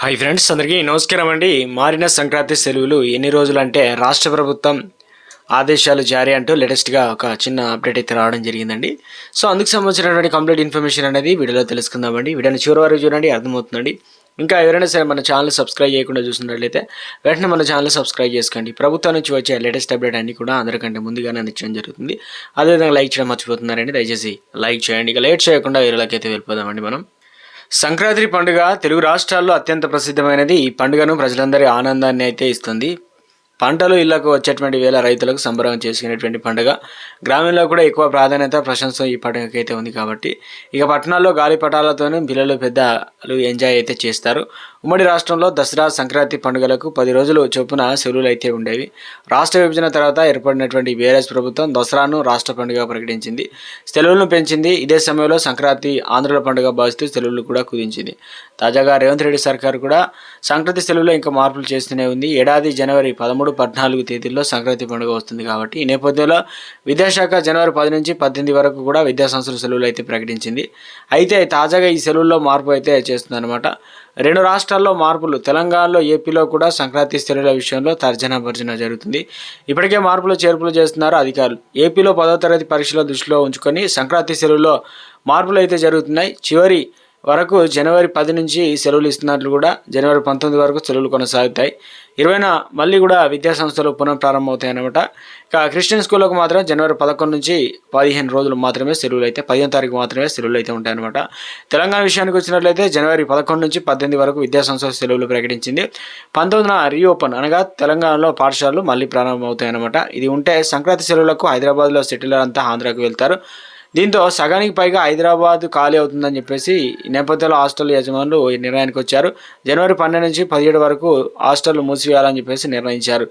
Hi friends, అందరికీ నమస్కారం అండి. మారిన సంక్రాంతి సెలవులు ఎన్ని రోజులు అంటే రాష్ట్ర ప్రభుత్వం ఆదేశాలు జారీ అంటూ లేటెస్ట్గా ఒక చిన్న అప్డేట్ అయితే రావడం జరిగిందండి. సో అందుకు సంబంధించినటువంటి కంప్లీట్ ఇన్ఫర్మేషన్ అనేది వీడియోలో తెలుసుకుందామండి. వీడియోని చివరి వరకు చూడండి, అర్థమవుతుందండి. ఇంకా ఎవరైనా సరే మన ఛానల్ సబ్స్క్రైబ్ చేయకుండా చూస్తున్నట్లయితే వెంటనే మన ఛానల్ సబ్స్క్రైబ్ చేసుకోండి. ప్రభుత్వం నుంచి వచ్చే లేటెస్ట్ అప్డేట్ అన్ని కూడా అందరికంటే ముందుగానే అందించడం జరుగుతుంది. అదేవిధంగా లైక్ చేయడం మర్చిపోతున్నారండి, దయచేసి లైక్ చేయండి. ఇక లేట్ చేయకుండా వీడియోలోకి అయితే వెళ్ళిపోదామండి. మనం సంక్రాంతి పండుగ తెలుగు రాష్ట్రాల్లో అత్యంత ప్రసిద్ధమైనది. ఈ పండుగను ప్రజలందరి ఆనందాన్ని అయితే ఇస్తుంది. పంటలు ఇళ్లకు వచ్చేటువంటి వేళ రైతులకు సంబరం చేసుకునేటువంటి పండుగ. గ్రామంలో కూడా ఎక్కువ ప్రాధాన్యత ప్రశంస ఈ పండుగకి అయితే ఉంది కాబట్టి ఇక పట్టణాల్లో గాలిపటాలతోనూ పిల్లలు పెద్దలు ఎంజాయ్ అయితే చేస్తారు. ఉమ్మడి రాష్ట్రంలో దసరా సంక్రాంతి పండుగలకు 10 రోజులు చొప్పున సెలవులు అయితే ఉండేవి. రాష్ట్ర విభజన తర్వాత ఏర్పడినటువంటి బీఆర్ఎస్ ప్రభుత్వం దసరాను రాష్ట్ర పండుగ ప్రకటించింది, సెలవులను పెంచింది. ఇదే సమయంలో సంక్రాంతి ఆంధ్రుల పండుగ భావిస్తూ సెలవులు కూడా కుదించింది. తాజాగా రేవంత్ రెడ్డి సర్కారు కూడా సంక్రాంతి సెలవులో ఇంకా మార్పులు చేస్తూనే ఉంది. ఏడాది జనవరి 13, 14 తేదీల్లో సంక్రాంతి పండుగ వస్తుంది కాబట్టి ఈ నేపథ్యంలో విద్యాశాఖ జనవరి 10 నుంచి 18 వరకు కూడా విద్యాసంస్థల సెలవులు అయితే ప్రకటించింది. అయితే తాజాగా ఈ సెలవుల్లో మార్పు అయితే చేస్తుందన్నమాట. 2 రాష్ట్రాల్లో మార్పులు. తెలంగాణలో, ఏపీలో కూడా సంక్రాంతి సెలవుల విషయంలో తర్జన భర్జన జరుగుతుంది. ఇప్పటికే మార్పులు చేర్పులు చేస్తున్నారు అధికారులు. ఏపీలో 10వ తరగతి పరీక్షల దృష్టిలో ఉంచుకొని సంక్రాంతి సెలవుల్లో మార్పులు అయితే జరుగుతున్నాయి. చివరి వరకు జనవరి 10 నుంచి సెలవులు ఇస్తున్నట్లు కూడా జనవరి 19 వరకు సెలవులు కొనసాగుతాయి. 20న మళ్ళీ కూడా విద్యాసంస్థలు పునఃప్రారంభమవుతాయి అన్నమాట. ఇక క్రిస్టియన్ స్కూళ్ళకు మాత్రం జనవరి 11 నుంచి 15 రోజులు మాత్రమే సెలవులు అయితే, 15వ తారీఖు మాత్రమే సెలవులు అయితే ఉంటాయన్నమాట. తెలంగాణ విషయానికి వచ్చినట్లయితే జనవరి 11 నుంచి 18 వరకు విద్యాసంస్థల సెలవులు ప్రకటించింది. 19న రీఓపెన్ అనగా తెలంగాణలో పాఠశాలలు మళ్ళీ ప్రారంభమవుతాయి అన్నమాట. ఇది ఉంటే సంక్రాంతి సెలవులకు హైదరాబాద్లో సెటిలర్ అంతా ఆంధ్రాకు వెళ్తారు. దీంతో సగానికి పైగా హైదరాబాద్ ఖాళీ అవుతుందని చెప్పేసి ఈ నేపథ్యంలో హాస్టల్ యజమానులు ఈ నిర్ణయానికి వచ్చారు. జనవరి 12 నుంచి 17 వరకు హాస్టల్ మూసివేయాలని చెప్పేసి నిర్ణయించారు.